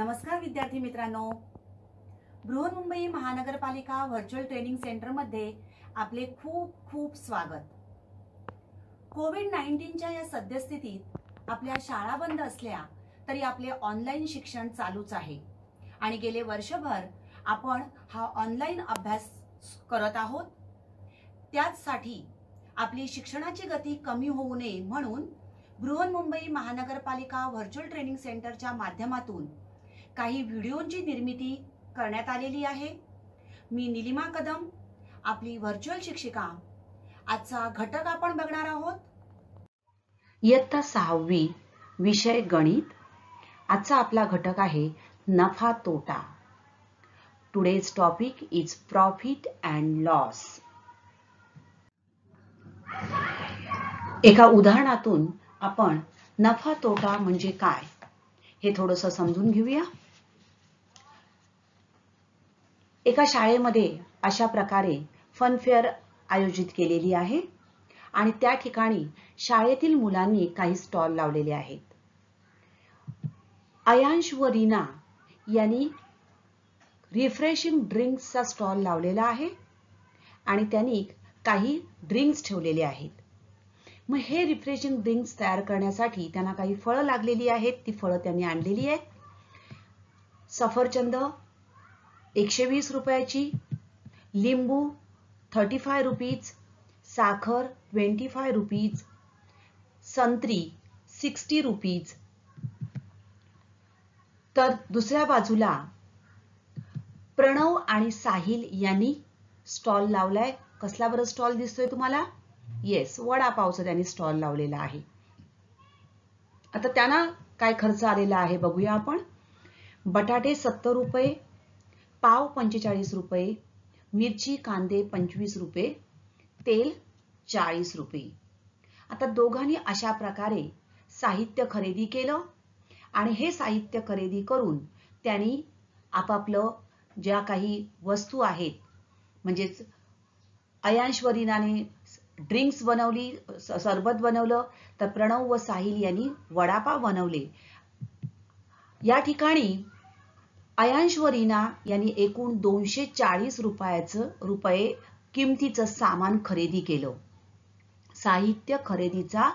नमस्कार विद्यार्थी मित्रांनो, बृहन्मुंबई महानगरपालिका व्हर्च्युअल ट्रेनिंग सेंटर मध्ये आपले खूप खूप स्वागत। कोविड-19च्या या सद्यस्थितीत आपल्या शाळा बंद असल्या तरी आपले ऑनलाईन शिक्षण चालूच आहे आणि गेले वर्षभर आपण हा ऑनलाईन अभ्यास करत आहोत। त्यासाठी आपली शिक्षणाची गती कमी होऊ नये म्हणून बृहन्मुंबई महानगरपालिका व्हर्च्युअल ट्रेनिंग सेंटरच्या माध्यमातून काही व्हिडिओंची निर्मिती करण्यात आलेली आहे। मी निलिमा कदम, आपली व्हर्च्युअल शिक्षिका। आजचा घटक आपण बघणार आहोत इयत्ता 6वी विषय गणित। आजचा आपला घटक आहे नफा तोटा। Today's topic is profit and loss. एका उदाहरणातून आपण नफा तोटा म्हणजे काय हे थोडंसं समजून घेऊया। एका शाळेमध्ये अशा प्रकारे फन फेअर आयोजित केलेली आहे आणि त्या ठिकाणी शाळेतील मुलांनी काही स्टॉल लावलेले आहेत। अयांश व रीना यांनी रिफ्रेशिंग ड्रिंक्सचा स्टॉल लावलेला आहे आणि त्यांनी काही ड्रिंक्स ठेवलेले आहेत। मग हे रिफ्रेशिंग ड्रिंक्स तयार करण्यासाठी त्यांना काही फळं लागलेली आहेत, ती फळं त्यांनी आणलेली आहेत। सफरचंद 120 रुपयाची, लिंबू 35 रुपीज, साखर 25 रुपीज, संत्री 60 रुपीज। तर दुसऱ्या बाजूला प्रणव आणि साहिल यांनी स्टॉल लावलाय। कसला बरं स्टॉल दिसतोय तुम्हाला? येस, वडापावचा त्यांनी स्टॉल लावलेला आहे। आता त्यांना काय खर्च आलेला आहे बघूया आपण। बटाटे 70 रुपये, पाव 45 रुपये, मिरची कांदे 25 रुपये, तेल 40 रुपये। आता दोघांनी अशा प्रकारे साहित्य खरेदी केलं आणि हे साहित्य खरेदी करून त्यांनी आपापलं ज्या काही वस्तू आहेत, म्हणजेच अयांश व रीनाने ड्रिंक्स बनवली, सरबत बनवलं, तर प्रणव व साहिल यांनी वडापाव बनवले। या ठिकाणी अयांश व रीना यांनी एकूण 240 रुपये किमतीचं सामान खरेदी केलं। साहित्य खरेदीचा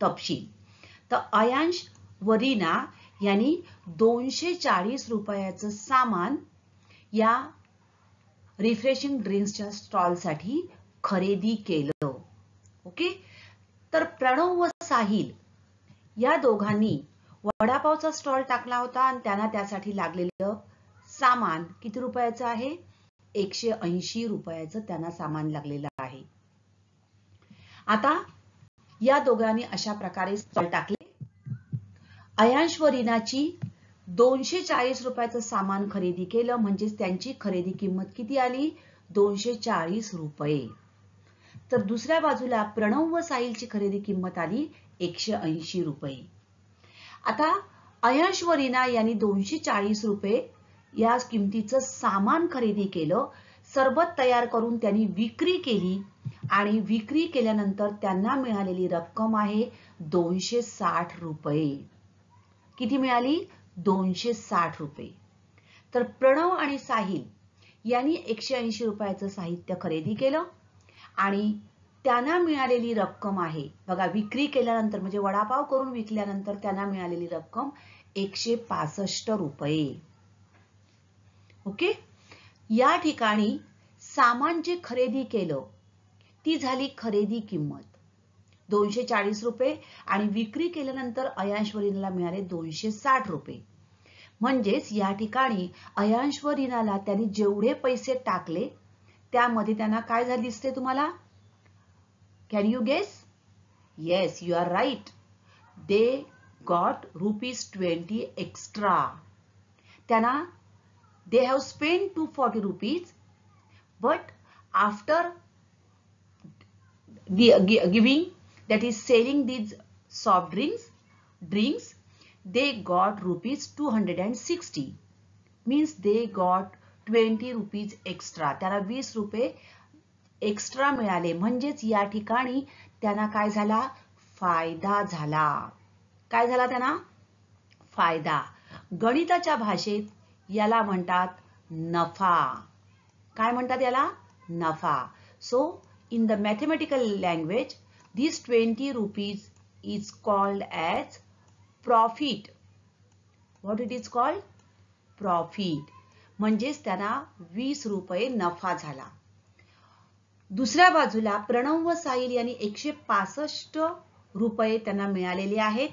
तपशील। तर अयांश व रीना यांनी 240 रुपयाचं सामान या रिफ्रेशिंग ड्रिंक्सच्या स्टॉलसाठी खरेदी केलं। ओके, तर प्रणव व साहिल या दोघांनी वडापावचा स्टॉल टाकला होता आणि त्यांना त्यासाठी लागलेलं सामान किती रुपयाचं आहे? 180 रुपयाचं त्यांना सामान लागलेलं आहे। आता या दोघांनी अशा प्रकारे स्टॉल टाकले। अयांश व रीनाची 240 रुपयाचं सामान खरेदी केलं, म्हणजेच त्यांची खरेदी किंमत किती आली? 240 रुपये। तर दुसऱ्या बाजूला प्रणव व साहिलची खरेदी किंमत आली 180 रुपये। आता अयांश व रीना यांनी 240 रुपये या किमतीचं सामान खरेदी केलं, सरबत तयार करून त्यांनी विक्री केली आणि विक्री केल्यानंतर त्यांना मिळालेली रक्कम आहे 260 रुपये। किती मिळाली? 260 रुपये। तर प्रणव आणि साहिल यांनी 180 रुपयाचं साहित्य खरेदी केलं आणि त्यांना मिळालेली रक्कम आहे, बघा, विक्री केल्यानंतर म्हणजे वडापाव करून विकल्यानंतर त्यांना मिळालेली रक्कम 165 रुपये। ओके, या ठिकाणी सामान जे खरेदी केलं ती झाली खरेदी किंमत 240 रुपये आणि विक्री केल्यानंतर अयांश व रीनाला मिळाले 260 रुपये। म्हणजेच या ठिकाणी अयांश व रीनाला त्यांनी जेवढे पैसे टाकले त्यामध्ये त्यांना काय झाले दिसते तुम्हाला? Can you guess? Yes, you are right, they got ₹20 extra. त्यांना they have spent 240 rupees, but after giving, that is selling these soft drinks, they got ₹260, means they got 20 rupees extra। त्याला 20 रुपये एक्स्ट्रा मिळाले, म्हणजेच या ठिकाणी त्यांना काय झाला? फायदा झाला। काय झाला त्यांना? फायदा। गणिताच्या भाषेत याला म्हणतात नफा. काय म्हणतात याला? नफा. So in the mathematical language, this 20 rupees is called as profit. What it is called? Profit. म्हणजेच त्यांना 20 रुपये नफा झाला. दुसऱ्या बाजूला प्रणव व साहिल यांनी 165 रुपये त्यांना मिळालेले आहेत.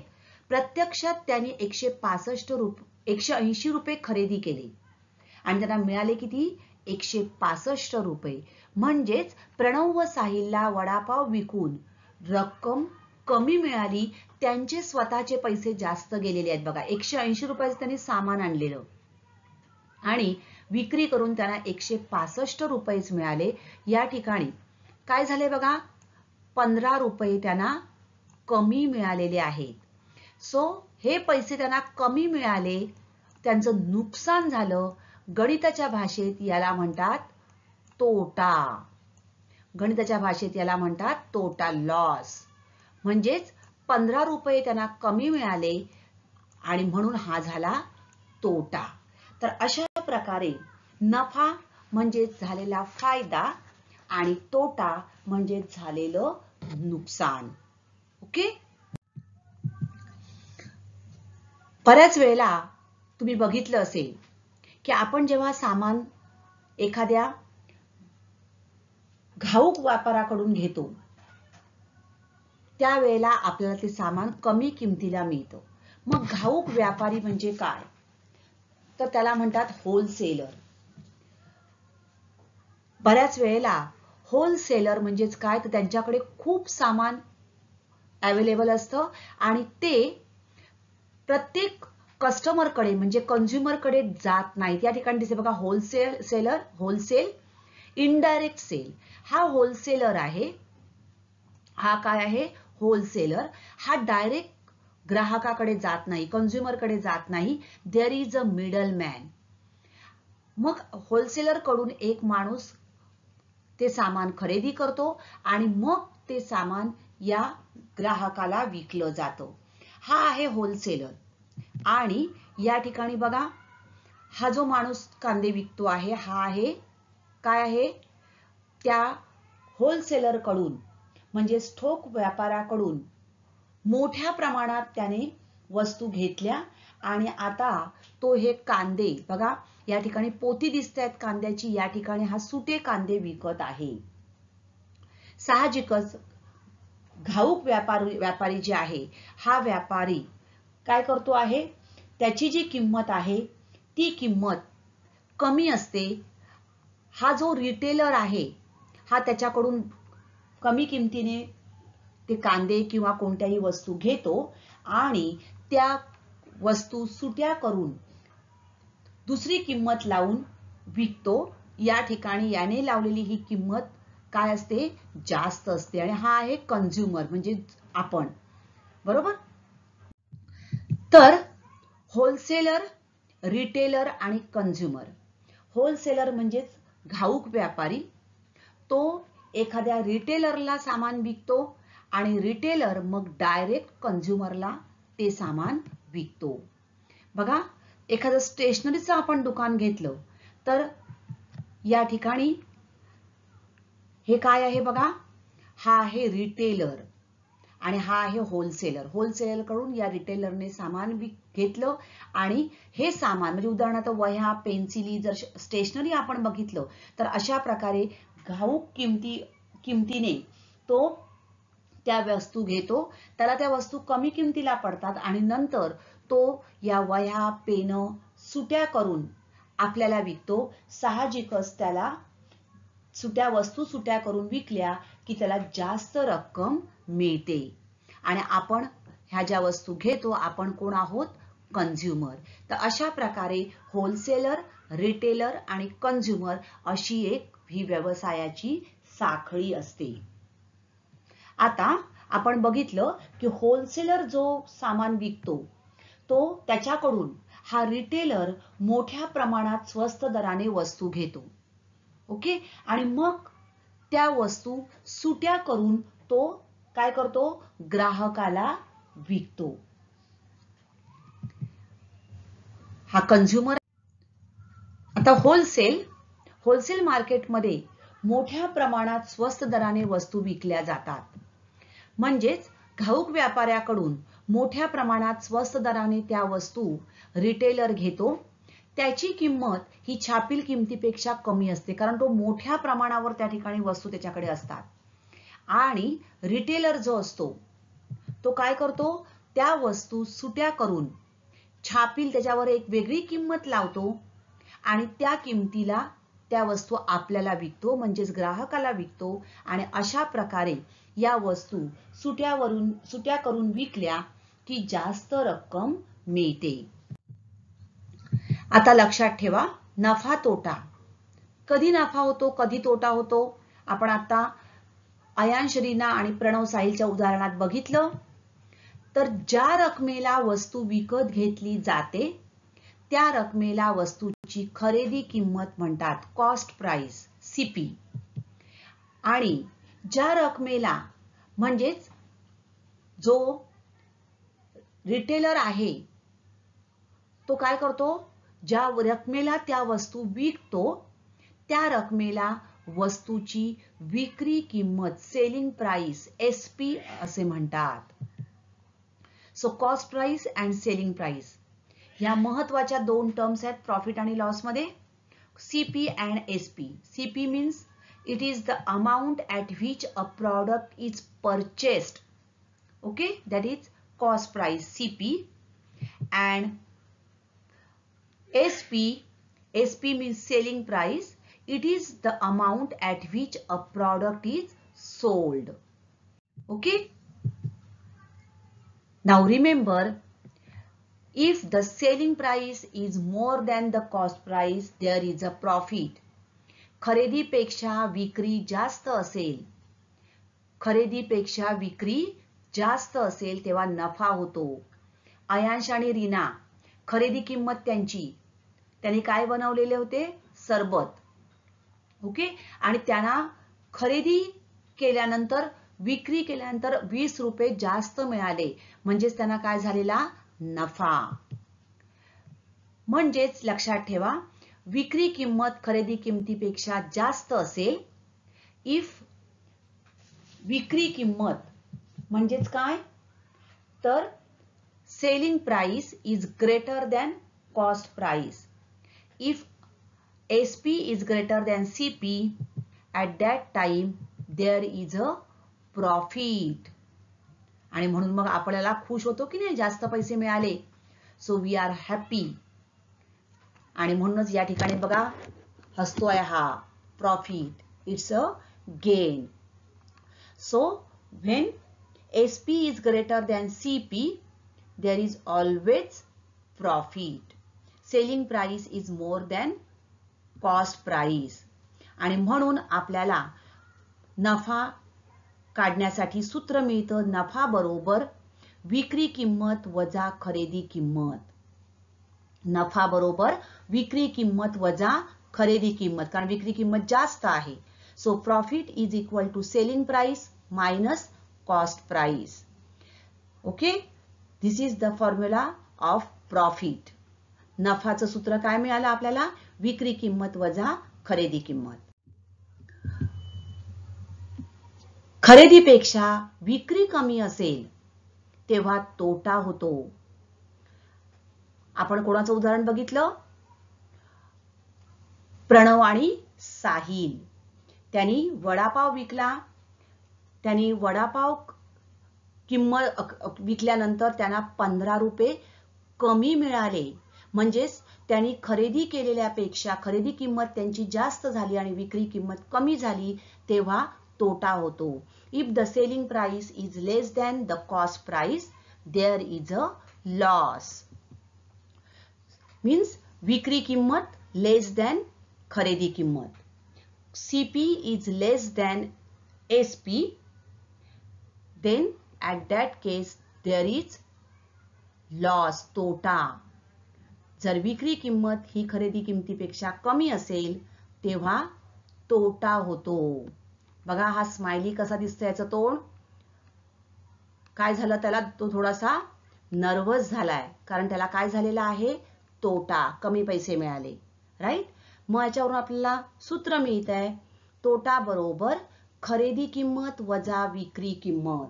प्रत्यक्षात त्यांनी 180 रुपये खरेदी केली आणि त्यांना मिळाले किती? 165 रुपये. म्हणजेच प्रणव व साहिलला वडापाव विकून रक्कम कमी मिळाली, त्यांचे स्वतःचे पैसे जास्त गेलेले आहेत. बघा, 180 रुपयाचं त्यांनी सामान आणलेलं आणि विक्री करून त्यांना 165 रुपयेच मिळाले. या ठिकाणी काय झाले बघा, 15 रुपये त्यांना कमी मिळालेले आहेत. सो हे पैसे त्यांना कमी मिळाले, त्यांचं नुकसान झालं. गणिताच्या भाषेत याला म्हणतात तोटा. गणिताच्या भाषेत याला म्हणतात तोटा, लॉस. म्हणजेच 15 रुपये त्यांना कमी मिळाले आणि म्हणून हा झाला तोटा. तर अशा प्रकारे नफा म्हणजे झालेला फायदा आणि तोटा म्हणजे झालेलं नुकसान. ओके. बऱ्याच वेळेला तुम्ही बघितलं असेल की आपण जेव्हा सामान एखाद्या घाऊक व्यापाराकडून घेतो त्यावेळेला आपल्याला ते सामान कमी किमतीला मिळतं. मग घाऊक व्यापारी म्हणजे काय? तर त्याला म्हणतात होलसेलर. बऱ्याच वेळेला होलसेलर म्हणजेच काय, तर त्यांच्याकडे खूप सामान अवेलेबल असतं आणि ते प्रत्येक कस्टमरकडे म्हणजे कंझ्युमरकडे जात नाहीत. या ठिकाणी दिसते बघा होलसेल, इनडायरेक्ट सेल. हा होलसेलर आहे. हा काय आहे? होलसेलर. हा डायरेक्ट ग्राहकाकडे जात नाही, कंझ्युमरकडे जात नाही. There is a middle man. मग होलसेलर कडून एक माणूस ते सामान खरेदी करतो आणि मग ते सामान या ग्राहकाला विकलं जातं. हा आहे होलसेलर. आणि या ठिकाणी बघा, हा जो माणूस कांदे विकतो आहे, हा आहे काय आहे? त्या होलसेलर कडून म्हणजे ठोक व्यापाराकडून मोठ्या प्रमाणात त्याने वस्तू घेतल्या आणि आता तो हे कांदे बघा, या ठिकाणी पोती दिसत आहेत कांद्याची. या ठिकाणी हा सुटे कांदे विकत आहे. साहजिकच घाऊक व्यापारी जे आहे, हा व्यापारी काय करतो आहे? त्याची जी किंमत आहे ती किंमत कमी असते. हा जो रिटेलर आहे हा त्याच्याकडून कमी किमतीने ते कांदे किंवा कोणत्याही वस्तू घेतो आणि त्या वस्तू सुट्या करून दुसरी किंमत लावून विकतो. या ठिकाणी याने लावलेली ही किंमत काय असते? जास्त असते. आणि हा आहे कंझ्युमर म्हणजे आपण. बरोबर. तर होलसेलर, रिटेलर आणि कंझ्युमर. होलसेलर म्हणजेच घाऊक व्यापारी. तो एखाद्या रिटेलरला सामान विकतो आणि रिटेलर मग डायरेक्ट कंझ्युमरला ते सामान विकतो. बघा, एखादं स्टेशनरीचं आपण दुकान घेतलं तर या ठिकाणी हे काय आहे बघा, हा आहे रिटेलर आणि हा आहे होलसेलर. होलसेलर कडून या रिटेलरने सामान घेतलं आणि हे सामान म्हणजे उदाहरणार्थ वह्या, पेन्सिली, जर स्टेशनरी आपण बघितलं तर अशा प्रकारे घाऊक किमतीने तो त्या वस्तू घेतो. त्याला त्या वस्तू कमी किमतीला पडतात आणि नंतर तो या वह्या, पेन सुट्या करून आपल्याला विकतो. साहजिकच त्याला वस्तू सुट्या करून विकल्या की त्याला जास्त रक्कम मिळते आणि आपण ह्या ज्या वस्तू घेतो आपण कोण आहोत? कंझ्युमर. तर अशा प्रकारे होलसेलर, रिटेलर आणि कंझ्युमर अशी एक ही व्यवसायाची साखळी असते. आता आपण बघितलं की होलसेलर जो सामान विकतो तो त्याच्याकडून हा रिटेलर मोठ्या प्रमाणात स्वस्त दराने वस्तू घेतो. ओके. आणि मग त्या वस्तू सुट्या करून तो काय करतो? ग्राहकाला विकतो. हा कंझ्युमर. आता होलसेल मार्केटमध्ये मोठ्या प्रमाणात स्वस्त दराने वस्तू विकल्या जातात. म्हणजेच घाऊक व्यापाऱ्याकडून मोठ्या प्रमाणात स्वस्त दराने त्या वस्तू रिटेलर घेतो. त्याची किंमत ही छापील किमतीपेक्षा कमी असते, कारण तो मोठ्या प्रमाणावर त्या ठिकाणी वस्तू त्याच्याकडे असतात. आणि रिटेलर जो असतो तो काय करतो, त्या वस्तू सुट्या करून छापील त्याच्यावर एक वेगळी किंमत लावतो आणि त्या किमतीला त्या वस्तू आपल्याला विकतो, म्हणजेच ग्राहकाला विकतो. आणि अशा प्रकारे या वस्तू सुट्या करून विकल्या की जास्त रक्कम मिळते. आता लक्षात ठेवा, नफा तोटा. कधी नफा होतो, कधी तोटा होतो, आपण आता अयांश, रीना आणि प्रणव साहिलच्या उदाहरणात बघितलं. तर ज्या रकमेला वस्तू विकत घेतली जाते त्या रकमेला वस्तूची खरेदी किंमत म्हणतात, कॉस्ट प्राइस, सीपी. आणि ज्या रकमेला, म्हणजेच जो रिटेलर आहे तो काय करतो, ज्या रकमेला त्या वस्तू विकतो त्या रकमेला वस्तूची विक्री किंमत, सेलिंग प्राइस, एसपी असे म्हणतात. So cost price and selling price ह्या महत्वाच्या दोन टर्म्स आहेत प्रॉफिट आणि लॉस मध्ये. CP and SP. CP means it is the amount at which a product is purchased. Okay, that is cost price, CP. And SP means selling price. It is the amount at which a product is sold. Okay. Now remember, if the selling price is more than the cost price, there is a profit. खरेदीपेक्षा विक्री जास्त असेल तेव्हा नफा होतो. अयांश आणि रीना, खरेदी किंमत त्यांनी काय बनवलेले होते, सरबत. ओके, आणि त्यांना खरेदी केल्यानंतर, विक्री केल्यानंतर 20 रुपये जास्त मिळाले, म्हणजेच त्यांना काय झालेला, नफा. म्हणजेच लक्षात ठेवा, विक्री किंमत खरेदी किंमतीपेक्षा जास्त असेल, इफ विक्री किंमत म्हणजेच काय, तर selling price is greater than cost price. If SP is greater than CP, at that time there is a profit. आणि म्हणून मग आपल्याला खुश होतो की नाही, जास्त पैसे मिळाले. So we are happy. आणि म्हणूनच या ठिकाणी बघा हसतोय हा, profit, it's a gain. So when SP is greater than CP, there is always profit. Selling price is more than cost price. आणि म्हणून आपल्याला नफा काढण्यासाठी सूत्र मिळतं, नफा बरोबर विक्री किंमत वजा खरेदी किंमत. नफा बरोबर विक्री किंमत वजा खरेदी किंमत, कारण विक्री किंमत जास्त आहे. So profit is equal to selling price minus cost price. Okay, this is the formula of profit. नफाचं सूत्र काय मिळालं आपल्याला, विक्री किंमत वजा खरेदी किंमत. खरेदीपेक्षा विक्री कमी असेल तेव्हा तोटा होतो. आपण कोणाचं उदाहरण बघितलं, प्रणव आणि साहिल. त्यांनी वडापाव विकला, त्यांनी वडापाव किंमत विकल्यानंतर त्यांना 15 रुपये कमी मिळाले, म्हणजेच त्यांनी खरेदी केलेल्यापेक्षा खरेदी किंमत त्यांची जास्त झाली आणि विक्री किंमत कमी झाली, तेव्हा तोटा होतो. If the selling price is less than the cost price, there is a loss. Means विक्री किंमत लेस दॅन खरेदी किंमत. CP is less than SP, then at that case there is loss, तोटा. जर विक्री किंमत ही खरेदी किंमतीपेक्षा कमी असेल तेव्हा तोटा होतो. बघा हा स्माइली कसा दिसतोय, याचं तोंड काय झालं, त्याला तो थोडासा नर्वस झालाय, कारण त्याला काय झालेला आहे, तोटा, कमी पैसे मिळाले, राईट. मग याच्यावरून आपल्याला सूत्र मिळत आहे, तोटा बरोबर खरेदी किंमत वजा विक्री किंमत.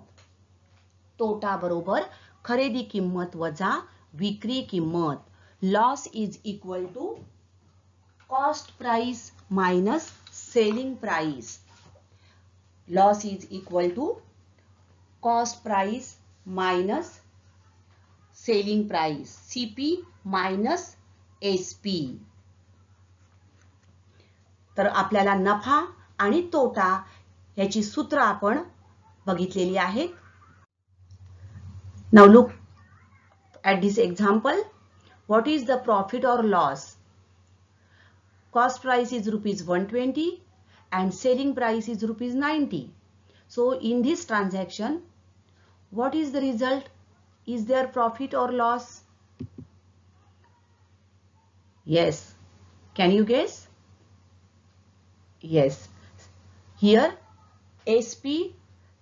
तोटा बरोबर खरेदी किंमत वजा विक्री किंमत. Loss is equal to cost price minus selling price. Loss is equal to cost price minus selling price, CP minus SP. तर आपल्याला नफा आणि तोटा याची सूत्र आपण बघितलेली आहेत. Now look at this example. What is the profit or loss? Cost price is rupees 120 and selling price is rupees 90. So in this transaction, what is the result? Is there profit or loss? Yes. Can you guess? Yes. Here SP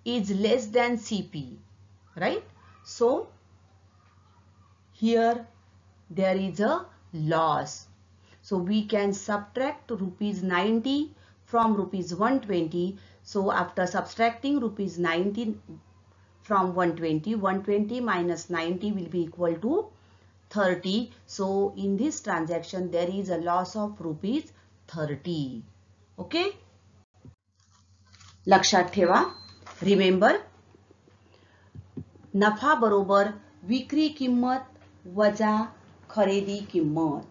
is less than CP, right? So here there is a loss. So we can subtract rupees 90 from rupees 120. So after subtracting rupees 90 from 120, 120 minus 90 will be equal to 30. So in this transaction there is a loss of rupees 30. Okay? लक्षात ठेवा. Remember, नफा बरोबर विक्री किंमत वजा खरेदी किंमत.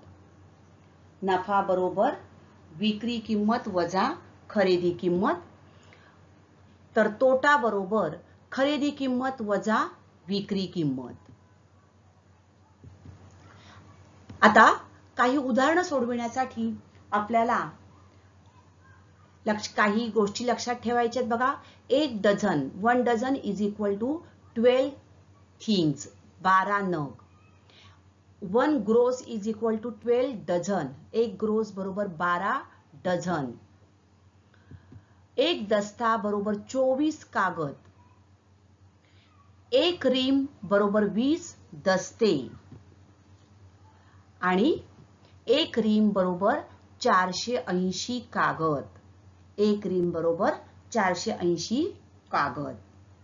नफा बरोबर विक्री किंमत वजा खरेदी किंमत. तर तोटा बरोबर खरेदी किंमत वजा विक्री किंमत. आता काही उदाहरणं सोडविण्यासाठी आपल्याला काही गोष्टी लक्षात ठेवायच्यात बघा. 1 dozen is equal to 12 things, 12 नग. 1 gross is equal to 12 dozen. 1 gross बरोबर 12 डझन. 1 दस्ता बरोबर 24 कागद. 1 रीम बरोबर 20 दस्ते. आणि 1 रीम बरोबर 480 कागद. 1 रीम बरोबर 480 कागद.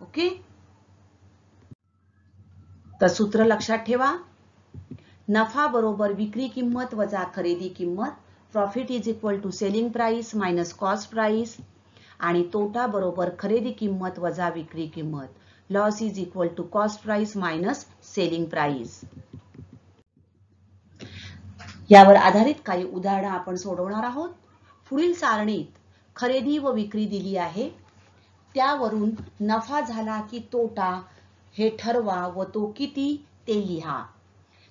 ओके. तर सूत्र लक्षात ठेवा. नफा बरोबर विक्री किंमत वजा खरेदी किंमत. Profit is equal to selling price minus cost price. आणि तोटा बरोबर खरेदी किंमत वजा विक्री किंमत. Loss is equal to cost price minus selling price. यावर आधारित काही उदाहरणं आपण सोडवणार आहोत. पुढील सारणीत खरेदी व विक्री दिली आहे. त्यावरून नफा झाला की तोटा हे ठरवा व तो किती ते लिहा.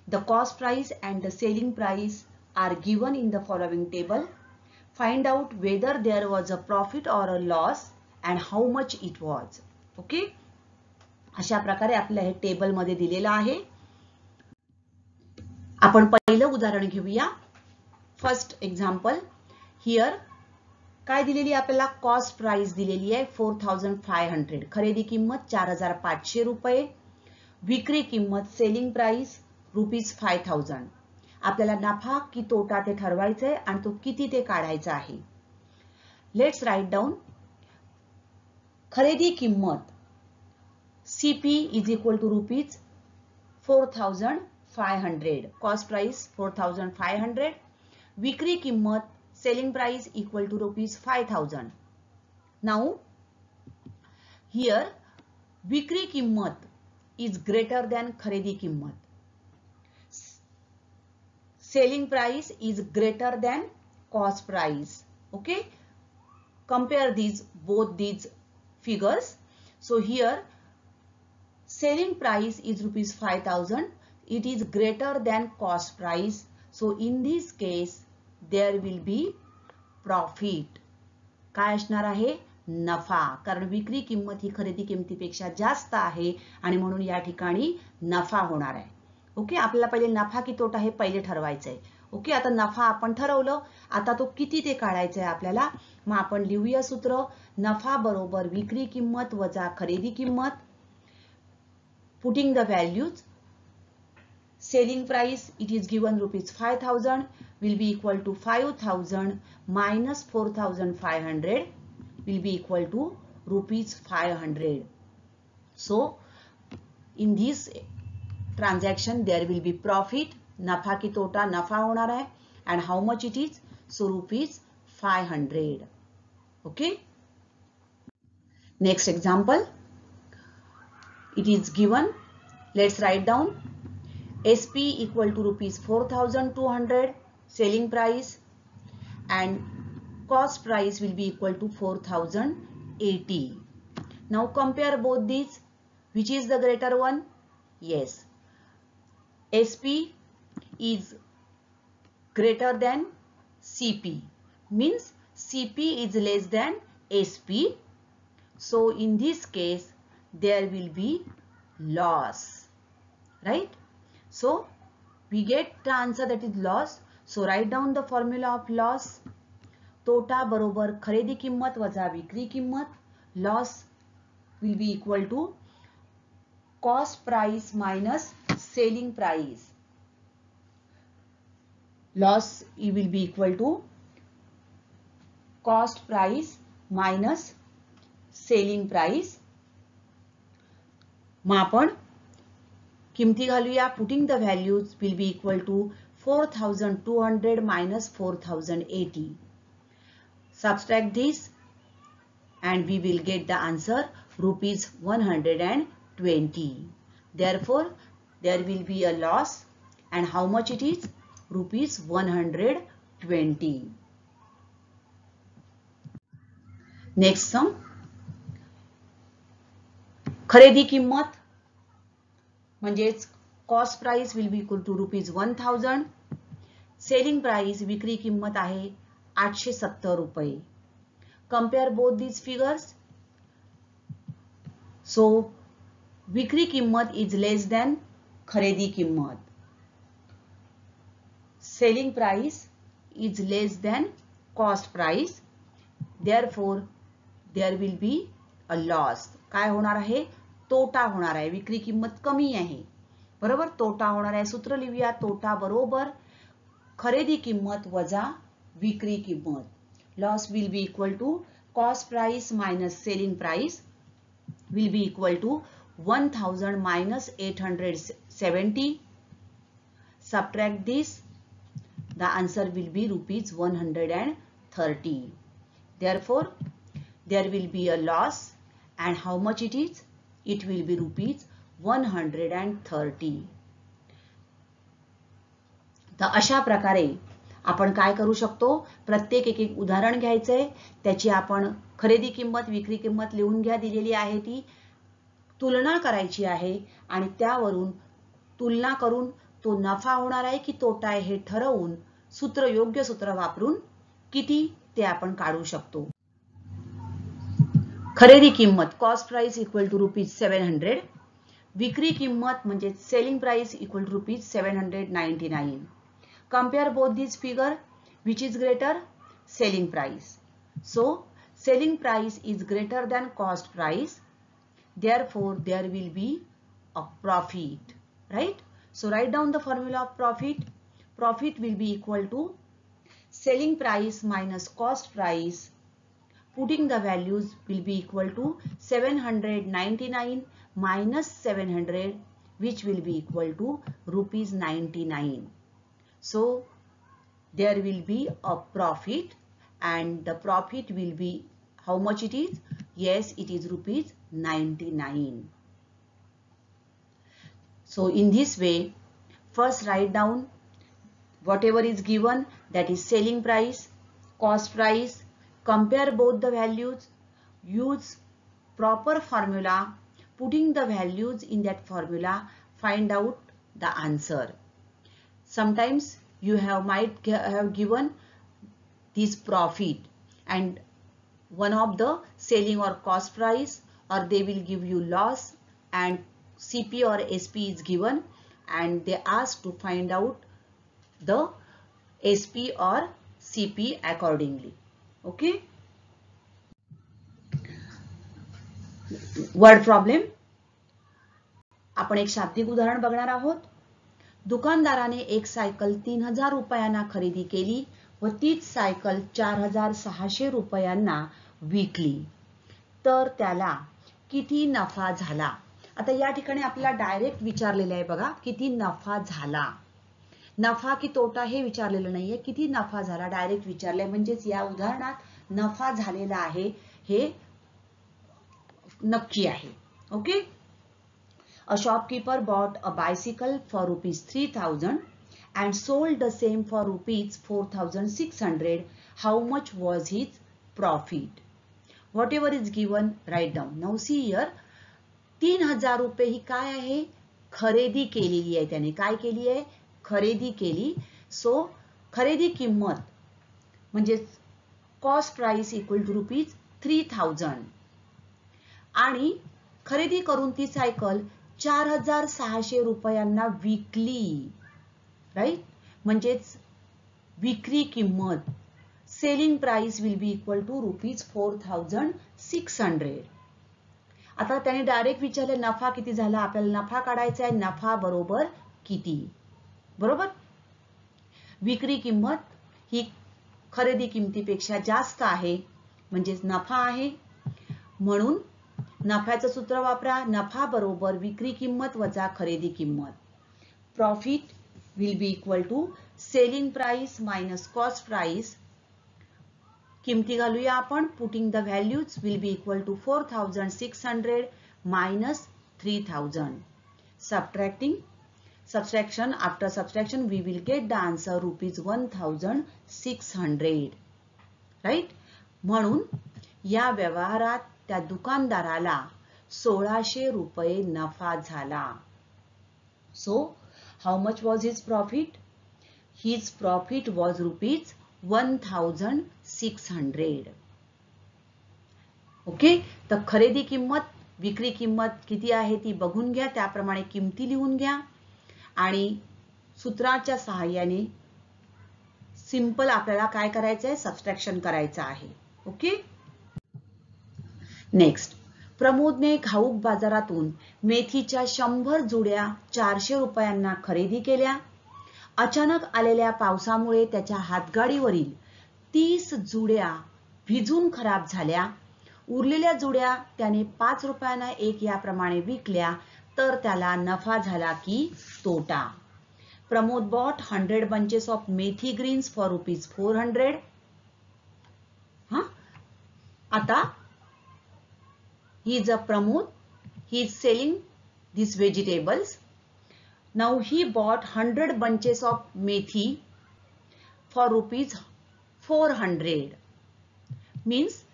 The cost price and the selling price are given in the following table. Find out whether there was a profit or a loss and how much it was. Okay? अशा प्रकारे आपल्या हे टेबल मध्ये दिलेलं आहे. आपण पहिलं उदाहरण घेऊया. First example. हिअर काय दिलेली आपल्याला? कॉस्ट प्राइस दिलेली आहे 4500. खरेदी किंमत 4500 रुपये. विक्री किंमत सेलिंग प्राइस ₹5000. आपल्याला नफा की तोटा ते ठरवायचंय आणि तो किती ते काढायचा आहे. Let's write down. खरेदी किंमत CP is equal to ₹4500. Cost price 4500. विक्री किंमत selling price equal to ₹5000. Now here विक्री किंमत is greater than खरेदी किंमत. Selling price is greater than cost price. Okay? Compare both these figures. So here selling price is ₹5000. It is greater than cost price. So in this case there will be profit. काय असणार आहे? नफा. कारण विक्री किंमत ही खरेदी किमतीपेक्षा जास्त आहे आणि म्हणून या ठिकाणी नफा होणार आहे. ओके. आपल्याला पहिले नफा की तोटा हे पहिले ठरवायचंय. ओके. आता नफा आपण ठरवलं. आता तो किती ते काढायचा आहे आपल्याला. मग आपण लिहूया सूत्र. नफा बरोबर विक्री किंमत वजा खरेदी किंमत. Putting the values. selling price, it is given rupees 5,000, will be equal to 5,000 minus 4,500 will be equal to rupees 500. So in this transaction there will be profit, नफा की तोटा, नफा होणार आहे, and how much it is? So rupees 500. Okay. Next example, it is given, let's write down. SP equal to rupees 4,200 selling price and cost price will be equal to 4,080. Now compare both these. Which is the greater one? Yes, SP is greater than CP, means CP is less than SP. So in this case there will be loss, right? So we get the answer, that is loss. So write down the formula of loss. तोटा बरोबर खरेदी किंमत वजा विक्री किंमत. Loss will be equal to cost price minus selling price. Loss will be equal to cost price minus selling price. मग आपण किमती घालूया. Putting the values will be equal to 4,200 minus 4,080. Subtract this and we will get the answer rupees 120. Therefore there will be a loss, and how much it is? Rupees 120. Next sum. खरेदी किंमत म्हणजेच cost price will be equal to rupees 1,000. Selling price विक्री किंमत आहे 870 रुपये. Compare both these figures. So विक्री किंमत is less than खरेदी किंमत. Selling price is less than cost price. therefore there will be a loss. काय होणार आहे? तोटा होणार आहे. विक्री किंमत कमी आहे, बरोबर, तोटा होणार आहे. सूत्र लिहूया. तोटा बरोबर खरेदी किंमत वजा विक्री किंमत. Loss will be equal to cost price minus selling price will be equal to 1,000 minus 870. Subtract this, the answer will be rupees 130. Therefore there will be a loss, and how much it is? It will be rupees 130. तर अशा प्रकारे आपण काय करू शकतो? प्रत्येक एक एक उदाहरण घ्यायचंय, त्याची आपण खरेदी किंमत विक्री किंमत लिहून घ्या, दिलेली आहे ती, तुलना करायची आहे आणि त्यावरून तुलना करून तो नफा होणार आहे की तोटा आहे हे ठरवून सूत्र, योग्य सूत्र वापरून किती ते आपण काढू शकतो. खरेदी किंमत cost price equal to rupees 700. विक्री किंमत म्हणजे selling price equal to rupees 799. Compare both these figure. Which is greater? Selling price. So selling price is greater than cost price. Therefore there will be a profit, right? So write down the formula of profit. Profit will be equal to selling price minus cost price. Putting the values will be equal to 799 minus 700, which will be equal to rupees 99. So there will be a profit, and the profit will be, how much it is? Yes, it is rupees 99. So in this way, first write down whatever is given, that is selling price, cost price, compare both the values, use proper formula, putting the values in that formula, find out the answer. Sometimes you might have given this profit and one of the selling or cost price, or they will give you loss and CP or SP is given, and they ask to find out the SP or CP accordingly. Okay. Word problem. आपण एक शाब्दिक उदाहरण बघणार आहोत. दुकानदाराने एक cycle 3000 रुपयांना खरेदी केली व तीच सायकल 4600 रुपयांना विकली तर त्याला किती नफा झाला. आता या ठिकाणी आपल्याला डायरेक्ट विचारलेलं आहे बघा, किती नफा झाला. नफा की तोटा हे विचारलेलं नाहीये, किती नफा झाला डायरेक्ट विचारलंय. म्हणजेच या उदाहरणात नफा झालेला आहे हे नक्की आहे. Okay. A shopkeeper bought a bicycle for rupees 3000 and sold the same for rupees 4600. How much was his profit? Whatever is given, write down. Now see here, 3000 रुपये ही काय आहे, खरेदी केलेली आहे. त्याने काय केली आहे, खरेदी केली. सो खरेदी किंमत म्हणजे cost price equal to rupees 3000 आणि खरेदी करून ती सायकल 4600 रुपयांना विकली. राईट. म्हणजेच विक्री किंमत selling price will be equal to rupees 4600. आता त्याने डायरेक्ट विचारले नफा किती झाला. आपल्याला नफा काढायचा आहे. नफा बरोबर किती. बरोबर. विक्री किंमत ही खरेदी किमतीपेक्षा जास्त आहे म्हणजेच नफा आहे. म्हणून नफ्याचं सूत्र वापरा. नफा बरोबर विक्री किंमत वजा खरेदी किंमत. Profit will be equal to selling price minus cost price. किमती घालूया आपण. Putting the values will be equal to 4600 minus 3000. Subtraction. After subtraction we will get the answer rupees 1600. Right. म्हणून या व्यवहारात त्या दुकानदाराला 1600 रुपये नफा झाला. So how much was his profit? His profit was rupees 1600. Okay. तर खरेदी किंमत विक्री किंमत किती आहे ती बघून घ्या. त्याप्रमाणे किमती लिहून घ्या आणि सूत्राच्या सहाय्याने सिंपल आपल्याला काय करायचं आहे, सबट्रॅक्शन करायचं आहे. ओके. नेक्स्ट. प्रमोदने घाऊक बाजारातून मेथीच्या 100 जुड्या 400 रुपयांना खरेदी केल्या. अचानक आलेल्या पावसामुळे त्याच्या हातगाडीवरील 30 जुड्या भिजून खराब झाल्या. उरलेल्या जुड्या त्याने 5 रुपयांना एक याप्रमाणे विकल्या तर त्याला नफा झाला की तोटा. Pramod bought 100 bunches of methi greens for rupees 400. आता he is a Pramod. He is selling these vegetables. Now he bought 100 bunches of methi for rupees 400. Means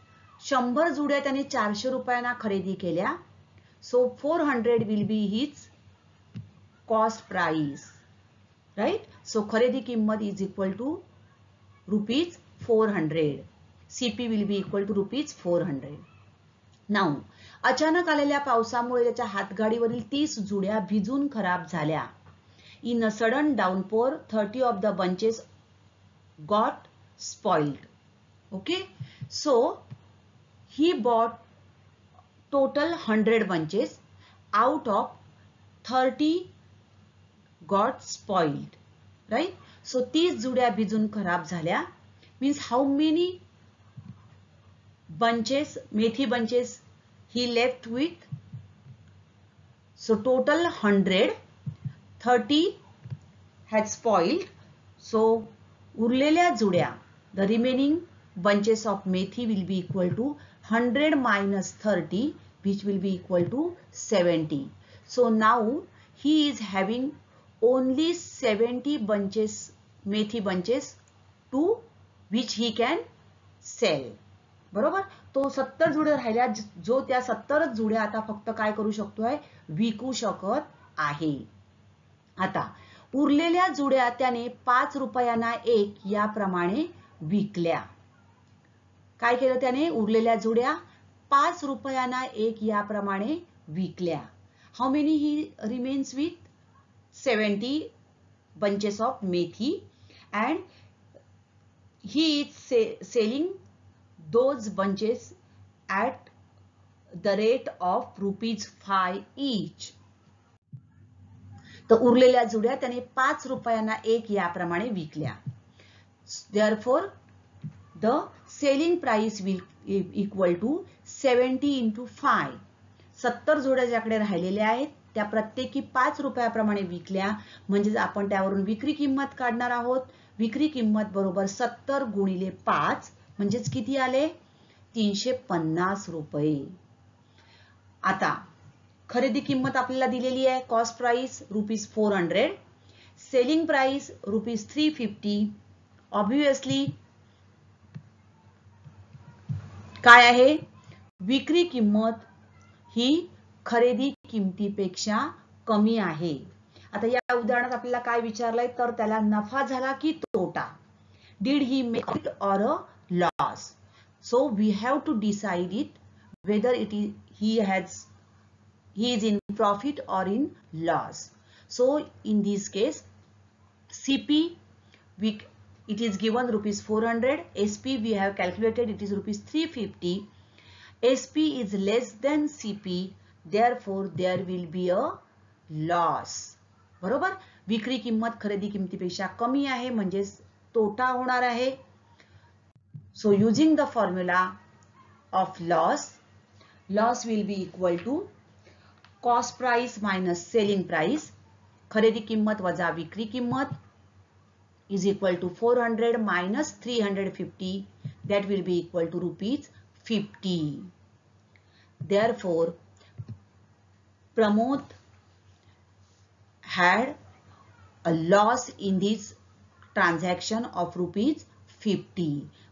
100 जुड्या त्याने 400 रुपयांना खरेदी केल्या. So 400 will be his cost price. Right? So खरेदी किंमत is equal to rupees 400. CP will be equal to rupees 400. Now अचानक आलेल्या पावसामुळे त्याच्या हातगाडीवरील 30 जुड्या भिजून खराब झाल्या. In a sudden downpour 30 of the bunches got spoiled. Okay. So he bought total 100 bunches. Out of 30 got spoiled. Right. So 30 जुड्या भिजून खराब झाल्या. Means how many bunches, methi bunches he left with? So total 100, 30 had spoiled. So उरलेल्या जुड्या, the remaining bunches of methi will be equal to 100 minus 30, which will be equal to 70. So now he is having only 70 bunches, methi bunches, to which he can sell. बरोबर. तो 70 जुड्या राहिल्या जो त्या 70 जुड्या आता फक्त काय करू शकतोय, विकू शकत आहे. आता उरलेल्या जुड्या त्याने 5 रुपयांना एक याप्रमाणे विकल्या. काय केलं त्याने, उरलेल्या जुड्या 5 रुपयांना एक याप्रमाणे विकल्या. How many he remains with 70 bunches of methi and he is selling those bunches at the rate of rupees 5 each. तर उरलेल्या जुड्या त्याने 5 रुपयांना एक याप्रमाणे विकल्या. Therefore, the selling price will equal to 70 into 5. 70 जोड्या ज्याकडे राहिलेल्या आहेत त्या प्रत्येकी 5 रुपयाप्रमाणे विकल्या, म्हणजेच आपण त्यावरून विक्री किंमत काढणार आहोत. विक्री किंमत बरोबर 70 गुणिले 5 म्हणजेच किती आले? 350 रुपये. आता खरेदी किंमत आपल्याला दिलेली आहे, cost price ₹400, selling price ₹350. Obviously काय आहे? विक्री किंमत ही खरेदी किमतीपेक्षा कमी आहे. आता या उदाहरणात आपल्याला काय विचारलंय, तर त्याला नफा झाला की तोटा. Did he make it or a loss? So we have to decide it whether he is in profit or in loss. So in this case, CP it is given ₹400. SP we have calculated it is ₹350. SP is less than CP. Therefore there will be a loss. बरोबर? विक्री किंमत खरेदी किमतीपेक्षा कमी आहे म्हणजेच तोटा होणार आहे. So using the formula of loss will be equal to cost price minus selling price. खरेदी किंमत वजा विक्री किंमत is equal to 400 minus 350. That will be equal to ₹50. Therefore, Pramod had a loss in this transaction of ₹50.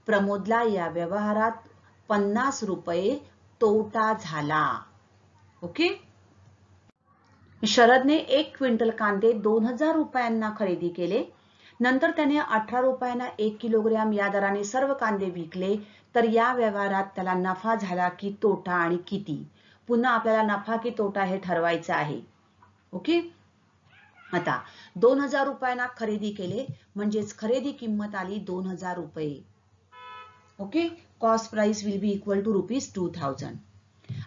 प्रमोदला या व्यवहारात 50 रुपये तोटा झाला. ओके. शरदने 1 क्विंटल कांदे 2000 रुपयांना खरेदी केले. नंतर त्याने 18 रुपयांना 1 किलोग्रॅम या दराने सर्व कांदे विकले. तर या व्यवहारात त्याला नफा झाला की तोटा आणि किती? पुन्हा आपल्याला नफा की तोटा हे ठरवायचं आहे. ओके. आता 2000 रुपयांना खरेदी केले म्हणजेच खरेदी किंमत आली 2000 रुपये. Okay. Cost price will be equal to ₹2000.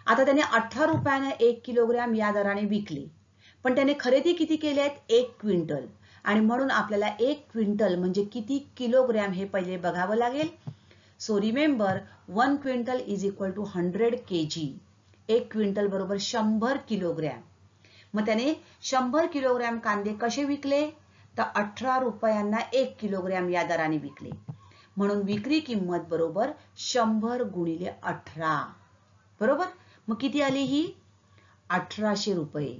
आता त्याने 18 रुपयांना 1 किलोग्रॅम या दराने विकले, पण त्याने खरेदी किती केले आहेत? 1 क्विंटल. आणि म्हणून आपल्याला 1 क्विंटल म्हणजे किती किलोग्रॅम हे पहिले बघावं लागेल. So remember 1 quintal is equal to 100 kg. 1 quintal बरोबर 100 किलोग्रॅम. मग त्याने 100 किलोग्रॅम कांदे कसे विकले? तर 18 रुपयांना 1 किलोग्रॅम या दराने विकले. म्हणून विक्री किंमत बरोबर 100 गुणिले 18. बरोबर? मग किती आली ही? 1800 रुपये.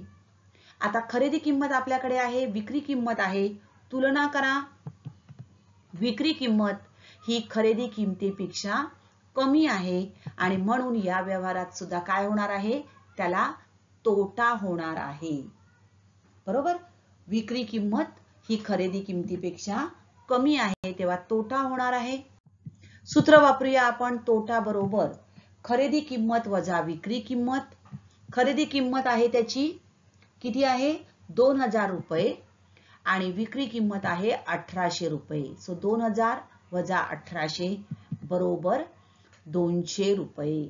आता खरेदी किंमत आपल्याकडे आहे, विक्री किंमत आहे. तुलना करा. विक्री किंमत ही खरेदी किमतीपेक्षा कमी आहे आणि म्हणून या व्यवहारात सुद्धा काय होणार आहे? त्याला तोटा होणार आहे. बरोबर? विक्री किंमत ही खरेदी किमतीपेक्षा कमी आहे तेव्हा तोटा होणार आहे. सूत्र वापरूया आपण. तोटा बरोबर खरेदी किंमत वजा विक्री किंमत. खरेदी किंमत आहे त्याची किती आहे? 2000 रुपये आणि विक्री किंमत आहे 1800 रुपये. सो 2000 वजा 1800 बरोबर 200 रुपये.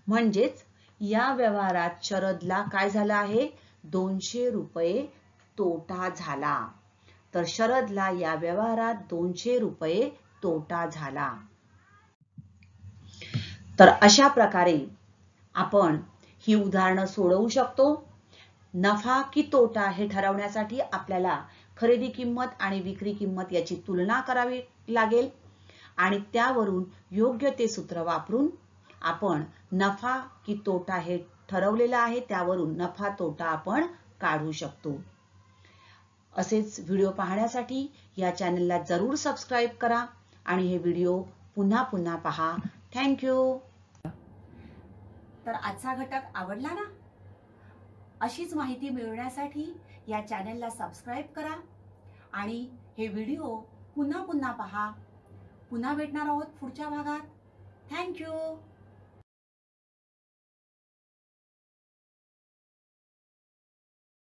म्हणजेच या व्यवहारात शरदला काय झालं आहे? 200 रुपये तोटा झाला. तर शरदला या व्यवहारात 200 रुपये तोटा झाला. तर अशा प्रकारे आपण ही उदाहरणं सोडवू शकतो. नफा की तोटा हे ठरवण्यासाठी आपल्याला खरेदी किंमत आणि विक्री किंमत याची तुलना करावी लागेल आणि त्यावरून योग्य ते सूत्र वापरून आपण नफा की तोटा हे ठरवलेलं आहे त्यावरून नफा तोटा आपण काढू शकतो. असेच व्हिडिओ पाहण्यासाठी या चॅनलला जरूर सबस्क्राईब करा आणि हे व्हिडिओ पुन्हा पुन्हा पहा. थँक्यू. तर आजचा घटक आवडला ना? अशीच माहिती मिळवण्यासाठी या चॅनलला सबस्क्राईब करा आणि हे व्हिडिओ पुन्हा पुन्हा पहा. पुन्हा भेटणार आहोत पुढच्या भागात. थँक्यू.